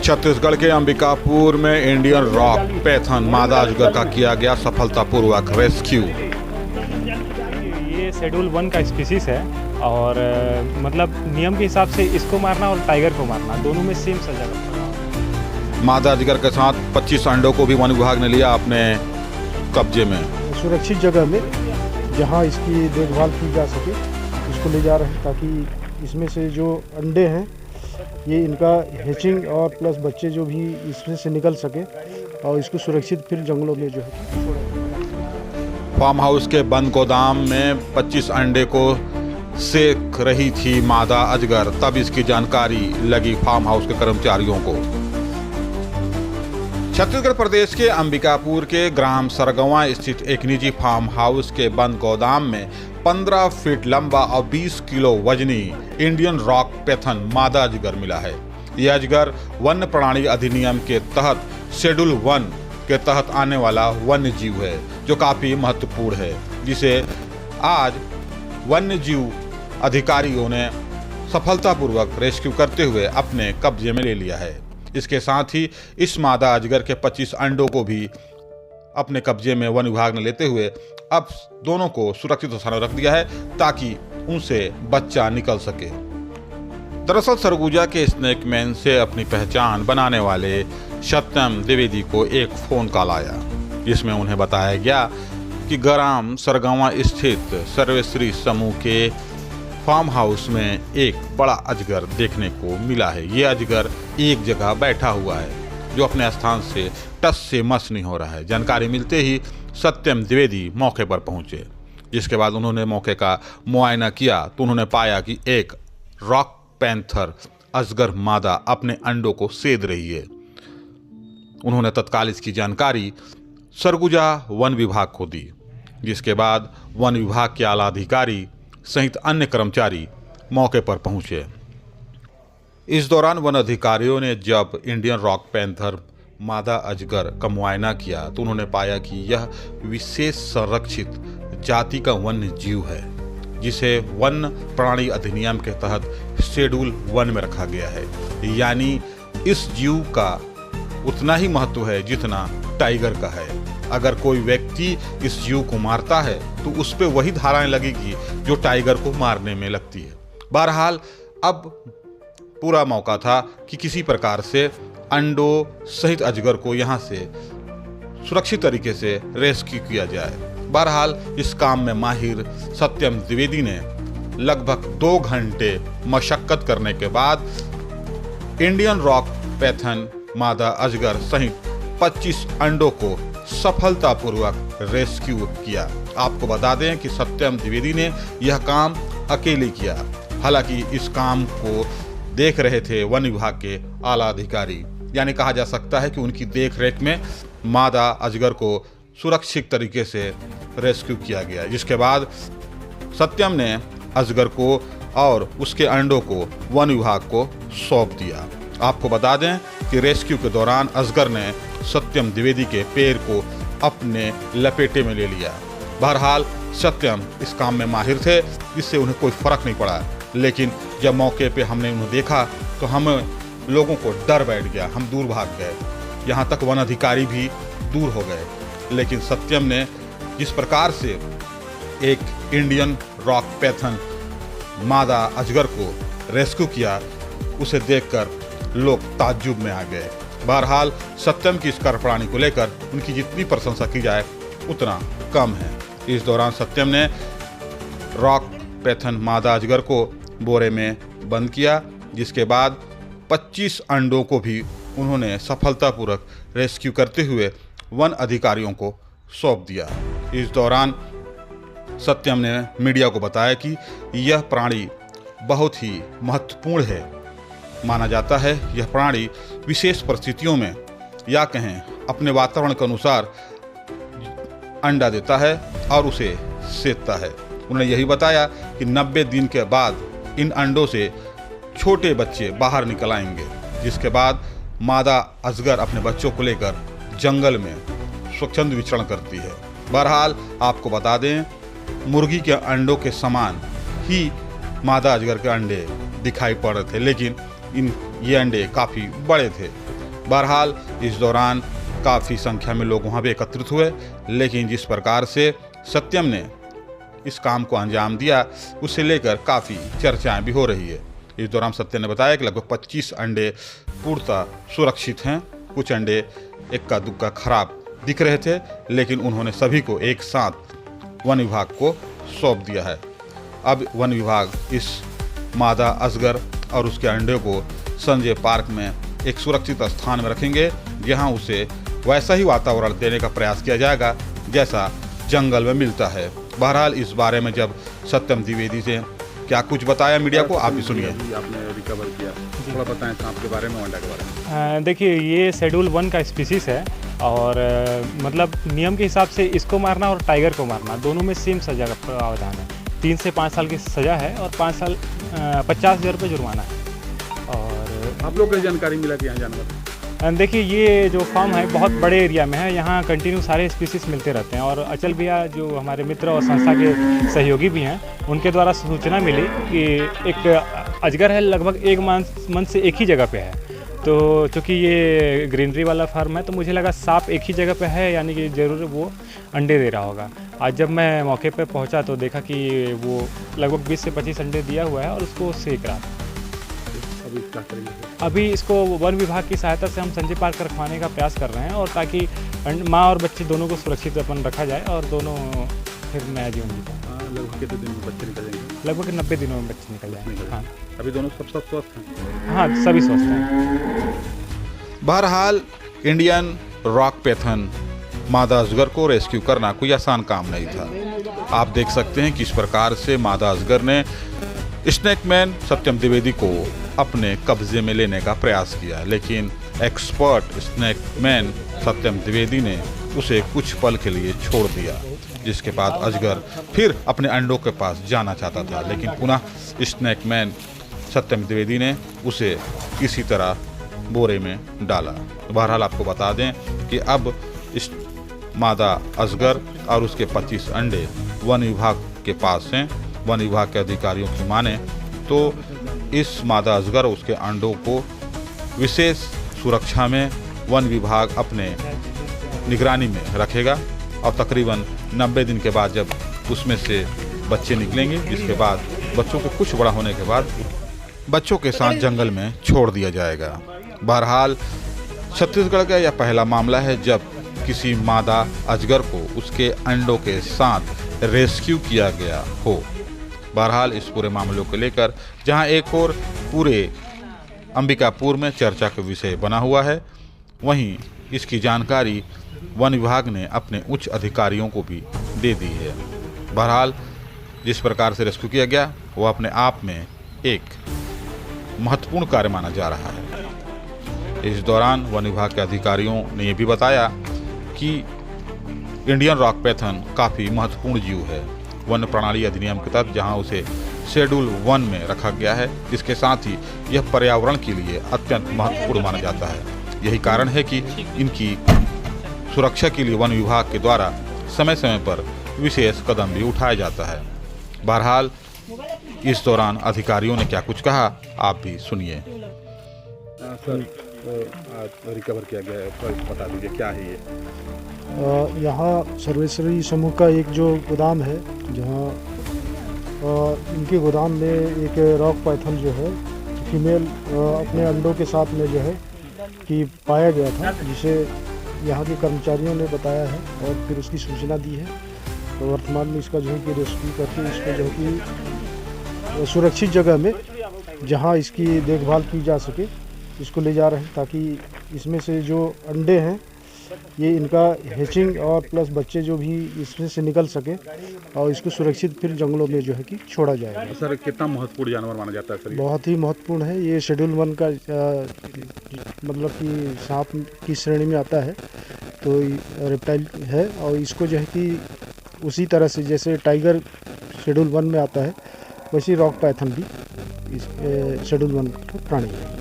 छत्तीसगढ़ के अंबिकापुर में Indian rock Python मादा अजगर का किया गया सफलतापूर्वक रेस्क्यू। ये शेड्यूल 1 का स्पीसीज है और मतलब नियम के हिसाब से इसको मारना और टाइगर को मारना दोनों में सेम सजा लगता है। मादा अजगर के साथ 25 अंडों को भी वन विभाग ने लिया अपने कब्जे में। सुरक्षित जगह में जहां इसकी देखभाल की जा सके इसको ले जा रहे हैं ताकि इसमें से जो अंडे हैं ये इनका हैचिंग और प्लस बच्चे जो भी इसमें से निकल सके और इसको सुरक्षित फिर जंगलों में जो है। फार्म हाउस के बंद गोदाम में 25 अंडे को सेक रही थी मादा अजगर, तब इसकी जानकारी लगी फार्म हाउस के कर्मचारियों को। छत्तीसगढ़ प्रदेश के अंबिकापुर के ग्राम सरगवा स्थित एक निजी फार्म हाउस के बंद गोदाम में 15 फीट लंबा और 20 किलो वजनी इंडियन रॉक पैथन मादा अजगर मिला है। यह अजगर वन्य प्राणी अधिनियम के तहत शेड्यूल 1 के तहत आने वाला वन्य जीव है, जो काफी महत्वपूर्ण है, जिसे आज वन्य जीव अधिकारियों ने सफलतापूर्वक रेस्क्यू करते हुए अपने कब्जे में ले लिया है। इसके साथ ही इस मादा अजगर के 25 अंडों को भी अपने कब्जे में वन विभाग ने लेते हुए अब दोनों को सुरक्षित स्थान में रख दिया है ताकि उनसे बच्चा निकल सके। दरअसल सरगुजा के स्नेक मैन से अपनी पहचान बनाने वाले सत्यम द्विवेदी को एक फोन कॉल आया, जिसमें उन्हें बताया गया कि ग्राम सरगवा स्थित सर्वश्री समूह के फार्म हाउस में एक बड़ा अजगर देखने को मिला है। ये अजगर एक जगह बैठा हुआ है, जो अपने स्थान से टस से मस नहीं हो रहा है। जानकारी मिलते ही सत्यम द्विवेदी मौके पर पहुंचे, जिसके बाद उन्होंने मौके का मुआयना किया तो उन्होंने पाया कि एक रॉक पैंथर अजगर मादा अपने अंडों को सेद रही है। उन्होंने तत्काल इसकी जानकारी सरगुजा वन विभाग को दी, जिसके बाद वन विभाग के आला अधिकारी सहित अन्य कर्मचारी मौके पर पहुंचे। इस दौरान वन अधिकारियों ने जब इंडियन रॉक पैंथर मादा अजगर का मुआयना किया तो उन्होंने पाया कि यह विशेष संरक्षित जाति का वन्य जीव है, जिसे वन्य प्राणी अधिनियम के तहत शेड्यूल 1 में रखा गया है। यानी इस जीव का उतना ही महत्व है जितना टाइगर का है। अगर कोई व्यक्ति इस जीव को मारता है तो उस पर वही धाराएं लगेगी जो टाइगर को मारने में लगती है। बहरहाल अब पूरा मौका था कि किसी प्रकार से अंडों सहित अजगर को यहाँ से सुरक्षित तरीके से रेस्क्यू किया जाए। बहरहाल इस काम में माहिर सत्यम द्विवेदी ने लगभग 2 घंटे मशक्कत करने के बाद इंडियन रॉक पैथन मादा अजगर सहित 25 अंडों को सफलतापूर्वक रेस्क्यू किया। आपको बता दें कि सत्यम द्विवेदी ने यह काम अकेले किया। हालांकि इस काम को देख रहे थे वन विभाग के आला अधिकारी, यानी कहा जा सकता है कि उनकी देखरेख में मादा अजगर को सुरक्षित तरीके से रेस्क्यू किया गया। जिसके बाद सत्यम ने अजगर को और उसके अंडों को वन विभाग को सौंप दिया। आपको बता दें कि रेस्क्यू के दौरान अजगर ने सत्यम द्विवेदी के पैर को अपने लपेटे में ले लिया। बहरहाल सत्यम इस काम में माहिर थे, जिससे उन्हें कोई फर्क नहीं पड़ा। लेकिन जब मौके पे हमने उन्हें देखा तो हम लोगों को डर बैठ गया, हम दूर भाग गए, यहाँ तक वन अधिकारी भी दूर हो गए। लेकिन सत्यम ने जिस प्रकार से एक इंडियन रॉक पैथन मादा अजगर को रेस्क्यू किया, उसे देखकर लोग ताज्जुब में आ गए। बहरहाल सत्यम की इस कार्यप्रणाली को लेकर उनकी जितनी प्रशंसा की जाए उतना कम है। इस दौरान सत्यम ने रॉक पैथन मादा अजगर को बोरे में बंद किया, जिसके बाद 25 अंडों को भी उन्होंने सफलतापूर्वक रेस्क्यू करते हुए वन अधिकारियों को सौंप दिया। इस दौरान सत्यम ने मीडिया को बताया कि यह प्राणी बहुत ही महत्वपूर्ण है। माना जाता है यह प्राणी विशेष परिस्थितियों में या कहें अपने वातावरण के अनुसार अंडा देता है और उसे सेदता है। उन्होंने यही बताया कि 90 दिन के बाद इन अंडों से छोटे बच्चे बाहर निकल आएंगे, जिसके बाद मादा अजगर अपने बच्चों को लेकर जंगल में स्वच्छंद विचरण करती है। बहरहाल आपको बता दें, मुर्गी के अंडों के समान ही मादा अजगर के अंडे दिखाई पड़ रहे थे, लेकिन ये अंडे काफ़ी बड़े थे। बहरहाल इस दौरान काफ़ी संख्या में लोग वहाँ भी एकत्रित हुए, लेकिन जिस प्रकार से सत्यम ने इस काम को अंजाम दिया उसे लेकर काफ़ी चर्चाएं भी हो रही है। इस दौरान सत्यम ने बताया कि लगभग 25 अंडे पूर्णतः सुरक्षित हैं। कुछ अंडे इक्का दुक्का खराब दिख रहे थे, लेकिन उन्होंने सभी को एक साथ वन विभाग को सौंप दिया है। अब वन विभाग इस मादा अजगर और उसके अंडे को संजय पार्क में एक सुरक्षित स्थान में रखेंगे, जहां उसे वैसा ही वातावरण देने का प्रयास किया जाएगा जैसा जंगल में मिलता है। बहरहाल इस बारे में जब सत्यम द्विवेदी से क्या कुछ बताया मीडिया को, आप भी सुनिए। आपने रिकवर किया, थोड़ा बताएं सांप के बारे में, अंडा के बारे में। देखिए, ये शेड्यूल 1 का स्पीसीज है और मतलब नियम के हिसाब से इसको मारना और टाइगर को मारना दोनों में सेम सज़ा का प्रावधान है। 3 से 5 साल की सज़ा है और 5 साल 50,000 रुपये जुर्माना है। और आप लोग को जानकारी मिला कि यहाँ जानवर देखिए, ये जो फार्म है बहुत बड़े एरिया में है, यहाँ कंटिन्यू सारे स्पीसीज मिलते रहते हैं। और अचल भैया जो हमारे मित्र और संस्था के सहयोगी भी हैं, उनके द्वारा सूचना मिली कि एक अजगर है लगभग 1 मंथ से एक ही जगह पे है। तो चूँकि ये ग्रीनरी वाला फार्म है तो मुझे लगा सांप एक ही जगह पे है, यानी कि ज़रूर वो अंडे दे रहा होगा। आज जब मैं मौके पे पहुंचा तो देखा कि वो लगभग 20 से 25 अंडे दिया हुआ है और उसको सेक रहा था। अभी क्या करेंगे? अभी इसको वन विभाग की सहायता से हम संजय पार्क रखवाने का प्रयास कर रहे हैं, और ताकि माँ और बच्चे दोनों को सुरक्षित अपन रखा जाए और दोनों फिर नया जीवन जीता। लगभग कितने दिन में बच्चे निकल जाएंगे? लगभग 90 दिनों में बच्चे निकल जाएंगे। हाँ, अभी दोनों सब स्वस्थ हैं? हाँ, सभी स्वस्थ हैं। बहरहाल इंडियन रॉक पैथन मादा अजगर को रेस्क्यू करना कोई आसान काम नहीं था। आप देख सकते हैं कि इस प्रकार से मादा अजगर ने स्नेकमैन सत्यम द्विवेदी को अपने कब्जे में लेने का प्रयास किया, लेकिन एक्सपर्ट स्नेकमैन सत्यम द्विवेदी ने उसे कुछ पल के लिए छोड़ दिया, जिसके बाद अजगर फिर अपने अंडों के पास जाना चाहता था, लेकिन पुनः स्नेकमैन सत्यम द्विवेदी ने उसे किसी तरह बोरे में डाला। बहरहाल आपको बता दें कि अब इस मादा अजगर और उसके 25 अंडे वन विभाग के पास हैं। वन विभाग के अधिकारियों की माने तो इस मादा अजगर और उसके अंडों को विशेष सुरक्षा में वन विभाग अपने निगरानी में रखेगा, और तकरीबन 90 दिन के बाद जब उसमें से बच्चे निकलेंगे, जिसके बाद बच्चों के कुछ बड़ा होने के बाद बच्चों के साथ जंगल में छोड़ दिया जाएगा। बहरहाल छत्तीसगढ़ का यह पहला मामला है जब किसी मादा अजगर को उसके अंडों के साथ रेस्क्यू किया गया हो। बहरहाल इस पूरे मामलों को लेकर जहां एक और पूरे अंबिकापुर में चर्चा का विषय बना हुआ है, वहीं इसकी जानकारी वन विभाग ने अपने उच्च अधिकारियों को भी दे दी है। बहरहाल जिस प्रकार से रेस्क्यू किया गया वो अपने आप में एक महत्वपूर्ण कार्य माना जा रहा है। इस दौरान वन विभाग के अधिकारियों ने यह भी बताया कि इंडियन रॉक पैथन काफ़ी महत्वपूर्ण जीव है वन प्रणाली अधिनियम के तहत, जहां उसे शेड्यूल 1 में रखा गया है, जिसके साथ ही यह पर्यावरण के लिए अत्यंत महत्वपूर्ण माना जाता है। यही कारण है कि इनकी सुरक्षा के लिए वन विभाग के द्वारा समय समय पर विशेष कदम भी उठाया जाता है। बहरहाल इस दौरान अधिकारियों ने क्या कुछ कहा, आप भी सुनिए। सर, रिकवर किया गया है, तो बता दीजिए क्या है ये? यहाँ सर्वेश्वरी समूह का एक जो गोदाम है, जहाँ इनके गोदाम में एक रॉक पाइथन जो है फीमेल अपने अंडों के साथ में जो है कि पाया गया था, जिसे यहाँ के कर्मचारियों ने बताया है और फिर उसकी सूचना दी है। तो वर्तमान में इसका जो है कि रेस्क्यू करके इसको जो है कि सुरक्षित जगह में जहाँ इसकी देखभाल की जा सके इसको ले जा रहे हैं, ताकि इसमें से जो अंडे हैं ये इनका हैचिंग और प्लस बच्चे जो भी इसमें से निकल सके और इसको सुरक्षित फिर जंगलों में जो है कि छोड़ा जाएगा। सर, कितना महत्वपूर्ण जानवर माना जाता है सर? बहुत ही महत्वपूर्ण है ये। शेड्यूल 1 का मतलब कि सांप की श्रेणी में आता है, तो रेप्टाइल है, और इसको जो है कि उसी तरह से जैसे टाइगर शेड्यूल 1 में आता है, वैसे रॉक पाइथन भी इस शेड्यूल 1 का प्राणी है।